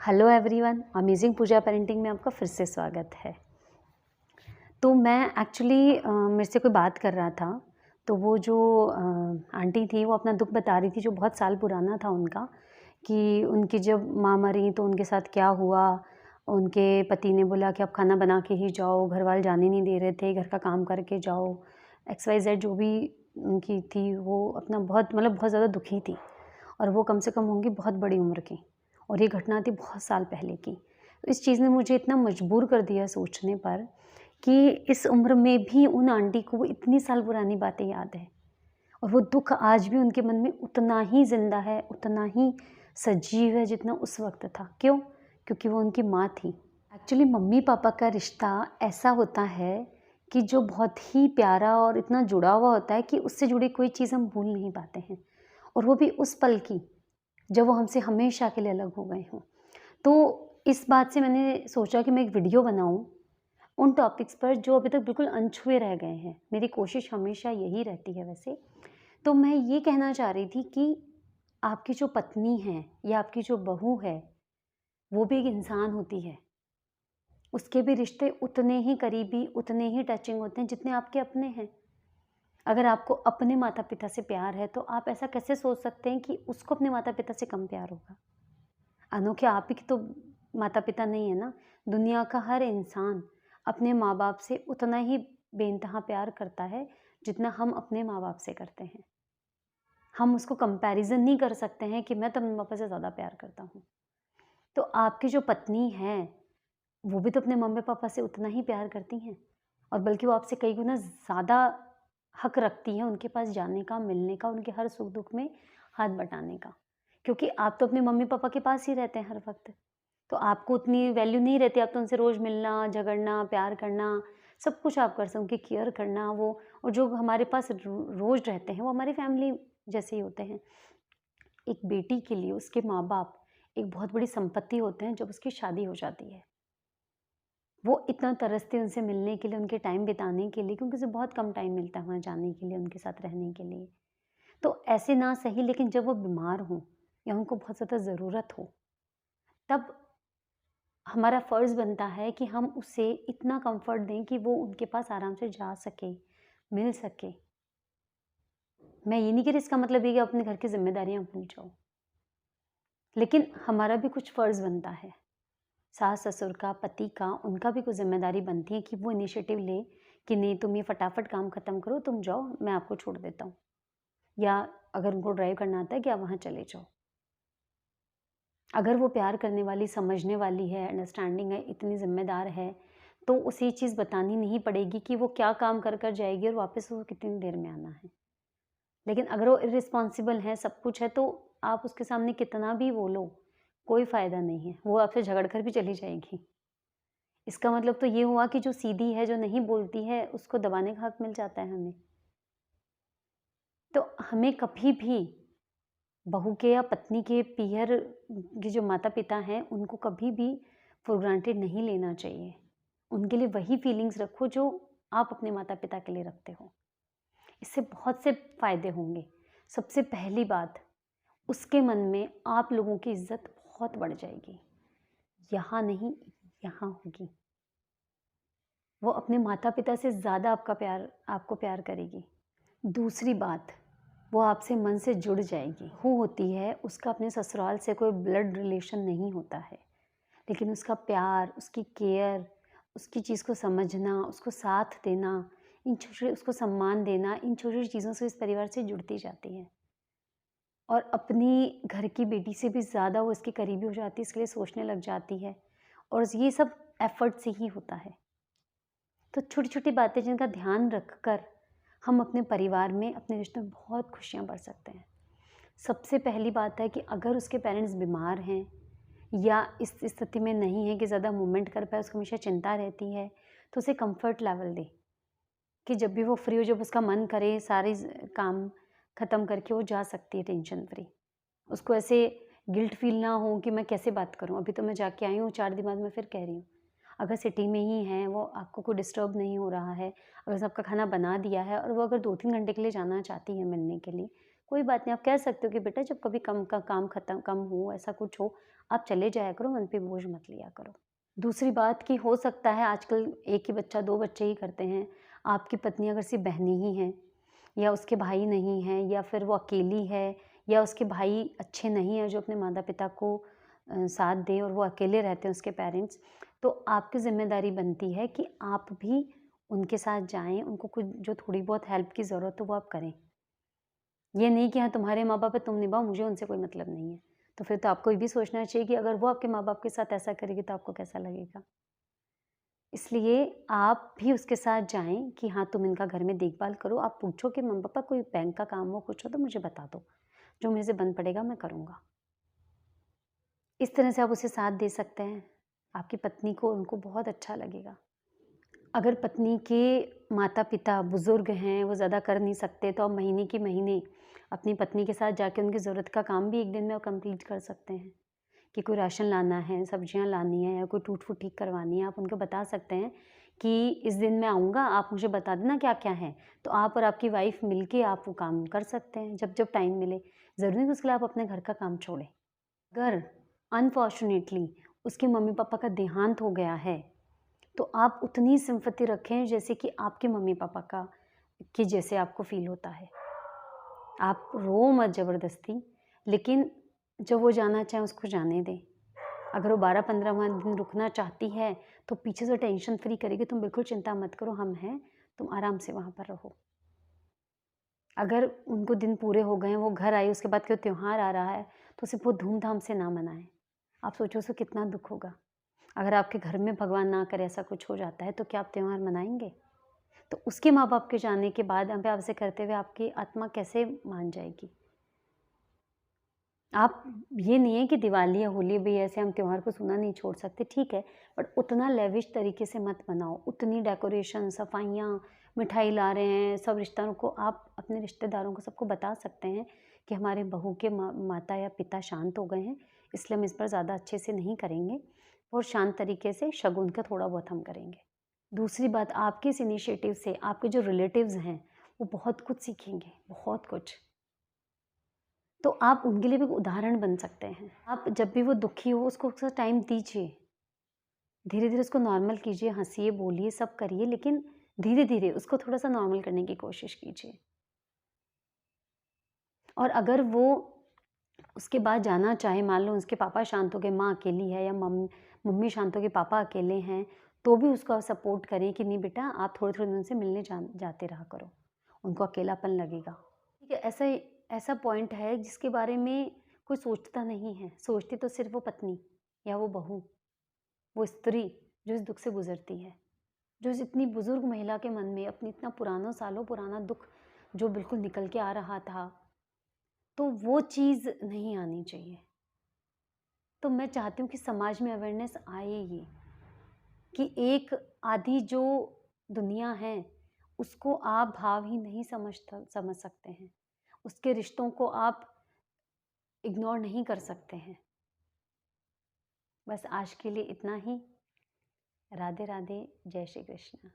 Hello everyone, amazing पूजा parenting में आपका फिर से स्वागत है। तो मैं एक्चुअली मेरे से कोई बात कर रहा था, तो वो जो आंटी थी वो अपना दुःख बता रही थी जो बहुत साल पुराना था उनका, कि उनकी जब माँ मरी तो उनके साथ क्या हुआ। उनके पति ने बोला कि आप खाना बना के ही जाओ, घर वाले जाने नहीं दे रहे थे, घर का काम करके जाओ। XYZ जो भी उनकी थी वो अपना बहुत ज़्यादा दुखी थी, और वो कम से कम होंगी बहुत बड़ी उम्र की, और ये घटना थी बहुत साल पहले की। तो इस चीज़ ने मुझे इतना मजबूर कर दिया सोचने पर कि इस उम्र में भी उन आंटी को वो इतनी साल पुरानी बातें याद है, और वो दुःख आज भी उनके मन में उतना ही ज़िंदा है, उतना ही सजीव है जितना उस वक़्त था। क्यों? क्योंकि वो उनकी माँ थी। एक्चुअली मम्मी-पापा का रिश्ता ऐसा होता है कि जो बहुत ही प्यारा और इतना जुड़ा हुआ होता है कि उससे जुड़ी कोई चीज़ हम भूल नहीं पाते हैं, और वो भी उस पल की, जब वो हमसे हमेशा के लिए अलग हो गए हों। तो इस बात से मैंने सोचा कि मैं एक वीडियो बनाऊँ उन टॉपिक्स पर जो अभी तक बिल्कुल अनछुए रह गए हैं। मेरी कोशिश हमेशा यही रहती है वैसे। तो मैं ये कहना चाह रही थी कि आपकी जो पत्नी है या आपकी जो बहू है, वो भी एक इंसान होती है। उसके भी रिश्ते उतने ही करीबी, उतने ही टचिंग होते हैं जितने आपके अपने हैं। अगर आपको अपने माता-पिता से प्यार है, तो आप ऐसा कैसे सोच सकते हैं कि उसको अपने माता-पिता से कम प्यार होगा? अनोखे आप ही के तो माता-पिता नहीं है ना। दुनिया का हर इंसान अपने माँ-बाप से उतना ही बेइंतहा प्यार करता है, जितना हम अपने माँ-बाप से करते हैं। हम उसको कंपैरिज़न नहीं कर सकते हैं कि मैं तो अपने पापा से ज़्यादा प्यार करता हूँ। तो आपकी जो पत्नी है, वो भी तो अपने मम्मी-पापा से उतना ही प्यार करती हैं, और बल्कि वो आपसे कई गुना ज़्यादा हक रखती हैं उनके पास जाने का, मिलने का, उनके हर सुख-दुख में हाथ बटाने का। क्योंकि आप तो अपने मम्मी-पापा के पास ही रहते हैं हर वक़्त। तो आपको उतनी वैल्यू नहीं रहती, आप तो उनसे रोज़ मिलना, झगड़ना, प्यार करना, सब कुछ आप कर सकते, उनकी केयर करना वो। और जो हमारे पास रोज़ रहते हैं, वो हमारी फैमिली जैसे ही होते हैं। एक बेटी के लिए उसके माँ-बाप एक बहुत बड़ी संपत्ति होते हैं जब उसकी शादी हो जाती है। वो इतना तरसते हैं उनसे मिलने के लिए, उनके टाइम बिताने के लिए, क्योंकि उसे बहुत कम टाइम मिलता है वहाँ जाने के लिए, उनके साथ रहने के लिए। तो ऐसे ना सही, लेकिन जब वो बीमार हों या उनको बहुत ज़्यादा ज़रूरत हो, तब हमारा फ़र्ज़ बनता है कि हम उसे इतना कम्फ़र्ट दें कि वो उनके पास आराम से जा सके, मिल सके। मैं ये नहीं कह रही इसका मतलब ये कि आप अपने घर की ज़िम्मेदारियाँ भूल जाओ, लेकिन हमारा भी कुछ फ़र्ज़ बनता है। सास-ससुर का, पति का, उनका भी कुछ ज़िम्मेदारी बनती है कि वो इनिशिएटिव लें कि नहीं, तुम ये फटाफट काम ख़त्म करो, तुम जाओ, मैं आपको छोड़ देता हूँ। या अगर उनको ड्राइव करना आता है कि आप वहाँ चले जाओ। अगर वो प्यार करने वाली, समझने वाली है, अंडरस्टैंडिंग है, इतनी ज़िम्मेदार है, तो उसे ये चीज़ बतानी नहीं पड़ेगी कि वो क्या काम कर कर जाएगी और वापस वो कितनी देर में आना है। लेकिन अगर वो इर्रेस्पॉन्सिबल है, सब कुछ है, तो आप उसके सामने कितना भी बोलो, कोई फ़ायदा नहीं है। वो आपसे झगड़ कर भी चली जाएगी। इसका मतलब तो ये हुआ कि जो सीधी है, जो नहीं बोलती है, उसको दबाने का हक मिल जाता है हमें। तो हमें कभी भी बहू के या पत्नी के पीहर के जो माता-पिता हैं, उनको कभी भी फॉर ग्रांटेड नहीं लेना चाहिए। उनके लिए वही फीलिंग्स रखो जो आप अपने माता-पिता के लिए रखते हो। इससे बहुत से फ़ायदे होंगे। सबसे पहली बात, उसके मन में आप लोगों की इज़्ज़त बहुत बढ़ जाएगी। यहाँ नहीं, यहाँ होगी। वो अपने माता-पिता से ज़्यादा आपको प्यार करेगी। दूसरी बात, वो आपसे मन से जुड़ जाएगी। बहू होती है, उसका अपने ससुराल से कोई ब्लड रिलेशन नहीं होता है, लेकिन उसका प्यार, उसकी केयर, उसकी चीज़ को समझना, उसको साथ देना, इन छोटे उसको सम्मान देना, इन छोटी-छोटी चीज़ों से इस परिवार से जुड़ती जाती है। और अपनी घर की बेटी से भी ज़्यादा वो इसके करीबी हो जाती है, इसके लिए सोचने लग जाती है, और ये सब एफ़र्ट से ही होता है। तो छोटी-छोटी बातें जिनका ध्यान रखकर हम अपने परिवार में, अपने रिश्तों में बहुत खुशियाँ बढ़ सकते हैं। सबसे पहली बात है कि अगर उसके पेरेंट्स बीमार हैं या इस स्थिति में नहीं है कि ज़्यादा मूवमेंट कर पाए, उसको हमेशा चिंता रहती है, तो उसे कम्फ़र्ट लेवल दें कि जब भी वो फ्री हो, जब उसका मन करे, सारे काम ख़त्म करके वो जा सकती है टेंशन फ्री। उसको ऐसे गिल्ट फ़ील ना हो कि मैं कैसे बात करूँ, अभी तो मैं जाके आई हूँ, 4 दिन बाद मैं फिर कह रही हूँ। अगर सिटी में ही हैं वो, आपको कोई डिस्टर्ब नहीं हो रहा है, अगर सबका खाना बना दिया है और वो अगर 2-3 घंटे के लिए जाना चाहती है मिलने के लिए, कोई बात नहीं, आप कह सकते हो कि बेटा जब कभी कम का काम खत्म कम हो, ऐसा कुछ हो, आप चले जाया करो, मन पे बोझ मत लिया करो। दूसरी बात कि हो सकता है आजकल एक ही बच्चा, 2 बच्चे ही करते हैं। आपकी पत्नी अगर सिर्फ़ बहनें ही हैं या उसके भाई नहीं हैं या फिर वो अकेली है या उसके भाई अच्छे नहीं हैं जो अपने माता-पिता को साथ दें और वो अकेले रहते हैं उसके पेरेंट्स, तो आपकी ज़िम्मेदारी बनती है कि आप भी उनके साथ जाएँ, उनको कुछ जो थोड़ी बहुत हेल्प की ज़रूरत हो वो आप करें। ये नहीं कि हाँ, तुम्हारे माँ-बाप है तुम निभाओ, मुझे उनसे कोई मतलब नहीं है। तो फिर तो आपको ये भी सोचना चाहिए कि अगर वो आपके माँ-बाप के साथ ऐसा करेगी तो आपको कैसा लगेगा? इसलिए आप भी उसके साथ जाएँ कि हाँ, तुम इनका घर में देखभाल करो। आप पूछो कि मम्मी-पापा कोई बैंक का काम हो, कुछ हो तो मुझे बता दो। जो मेरे से बन पड़ेगा मैं करूँगा। इस तरह से आप उसे साथ दे सकते हैं। आपकी पत्नी को उनको बहुत अच्छा लगेगा। अगर पत्नी के माता-पिता बुज़ुर्ग हैं, वो ज़्यादा कर नहीं सकते तो आप महीने के महीने अपनी पत्नी के साथ जाके उनकी ज़रूरत का काम भी 1 दिन में आप कंप्लीट कर सकते हैं। कि कोई राशन लाना है, सब्जियाँ लानी है या कोई टूट-फूट ठीक करवानी है, आप उनको बता सकते हैं कि इस दिन मैं आऊँगा, आप मुझे बता देना क्या-क्या है। तो आप और आपकी वाइफ़ मिलके आप वो काम कर सकते हैं, जब-जब टाइम मिले। ज़रूरी नहीं उसके लिए आप अपने घर का काम छोड़ें। अगर अनफॉर्च्यूनेटली उसके मम्मी-पापा का देहांत हो गया है, तो आप उतनी सिम्पैथी रखें जैसे कि आपके मम्मी-पापा का कि जैसे आपको फ़ील होता है। आप रो मत ज़बरदस्ती, लेकिन जब वो जाना चाहे उसको जाने दें। अगर वो 12-15वाँ दिन रुकना चाहती है, तो पीछे से टेंशन फ्री करेगी, तुम बिल्कुल चिंता मत करो, हम हैं, तुम आराम से वहाँ पर रहो। अगर उनको दिन पूरे हो गए हैं, वो घर आई, उसके बाद कोई त्योहार आ रहा है, तो उसे बहुत धूम-धाम से ना मनाएँ। आप सोचो उसे कितना दुःख होगा। अगर आपके घर में भगवान ना करे ऐसा कुछ हो जाता है, तो क्या आप त्योहार मनाएँगे? तो उसके माँ-बाप के जाने के बाद अब आपसे करते हुए आपकी आत्मा कैसे मान जाएगी? आप ये नहीं है कि दिवाली या होली भी ऐसे हम त्योहार को सूना नहीं छोड़ सकते, ठीक है, बट उतना लेविश तरीके से मत मनाओ। उतनी डेकोरेशन, सफाइयाँ, मिठाई ला रहे हैं, सब रिश्तेदारों को आप अपने रिश्तेदारों को सबको बता सकते हैं कि हमारे बहू के माता या पिता शांत हो गए हैं, इसलिए हम इस बार ज़्यादा अच्छे से नहीं करेंगे और शांत तरीके से शगुन का थोड़ा बहुत हम करेंगे। दूसरी बात, आपके इस इनिशिएटिव से आपके जो रिलेटिव्स हैं, वो बहुत कुछ सीखेंगे, बहुत कुछ। तो आप उनके लिए भी एक उदाहरण बन सकते हैं। आप जब भी वो दुखी हो उसको थोड़ा टाइम दीजिए। धीरे-धीरे उसको नॉर्मल कीजिए, हँसिए, बोलिए, सब करिए लेकिन धीरे-धीरे उसको थोड़ा-सा नॉर्मल करने की कोशिश कीजिए। और अगर वो उसके बाद जाना चाहे, मान लो उसके पापा शांत हो गए, माँ अकेली है या मम्मी शांत हो गई, पापा अकेले हैं, तो भी उसको आप सपोर्ट करें कि नहीं बेटा आप थोड़े-थोड़े दिन से मिलने जाते रहा करो। उनको अकेलापन लगेगा। ठीक है, ऐसा ऐसा पॉइंट है जिसके बारे में कोई सोचता नहीं है। सोचती तो सिर्फ़ वो पत्नी या वो बहू, वो स्त्री जो इस दुःख से गुज़रती है। जो इस इतनी बुज़ुर्ग महिला के मन में अपनी इतना पुराना सालों पुराना दुःख जो बिल्कुल निकल के आ रहा था, तो वो चीज़ नहीं आनी चाहिए। तो मैं चाहती हूँ कि समाज में अवेयरनेस आए ये, कि एक आधी जो दुनिया है, उसको आप भाव ही नहीं समझ सकते हैं। उसके रिश्तों को आप इग्नोर नहीं कर सकते हैं। बस आज के लिए इतना ही। राधे राधे, जय श्री कृष्ण।